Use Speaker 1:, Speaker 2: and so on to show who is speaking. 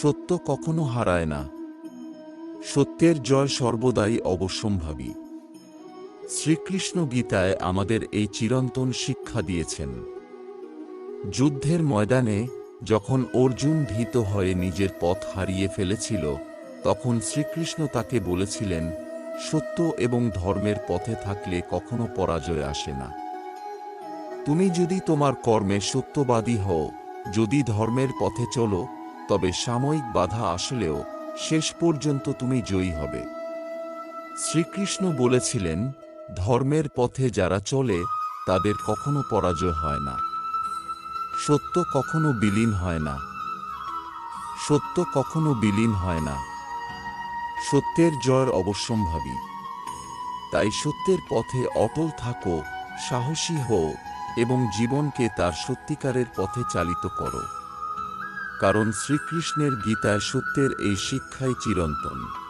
Speaker 1: সত্য কখনো হারায় না। সত্যের জয় সর্বদাই অবশ্যম্ভাবী। শ্রীকৃষ্ণ গীতায় আমাদের এই চিরন্তন শিক্ষা দিয়েছেন। যুদ্ধের ময়দানে যখন অর্জুন ভীত হয়ে নিজের পথ হারিয়ে ফেলেছিল, তখন শ্রীকৃষ্ণ তাকে বলেছিলেন, সত্য এবং ধর্মের পথে থাকলে কখনো পরাজয় আসে না। তুমি যদি তোমার কর্মে সত্যবাদী হও, যদি ধর্মের পথে চলো, তবে সাময়িক বাধা আসলেও শেষ পর্যন্ত তুমি জয়ী হবে। শ্রীকৃষ্ণ বলেছিলেন, ধর্মের পথে যারা চলে তাদের কখনো পরাজয় হয় না। সত্য কখনো বিলীন হয় না। সত্য কখনো বিলীন হয় না। সত্যের জয় অবশ্যম্ভাবী। তাই সত্যের পথে অটল থাকো, সাহসী হও এবং জীবনকে তার সত্যিকারের পথে চালিত করো। কারণ শ্রীকৃষ্ণের গীতায় সত্যের এই শিক্ষাই চিরন্তন।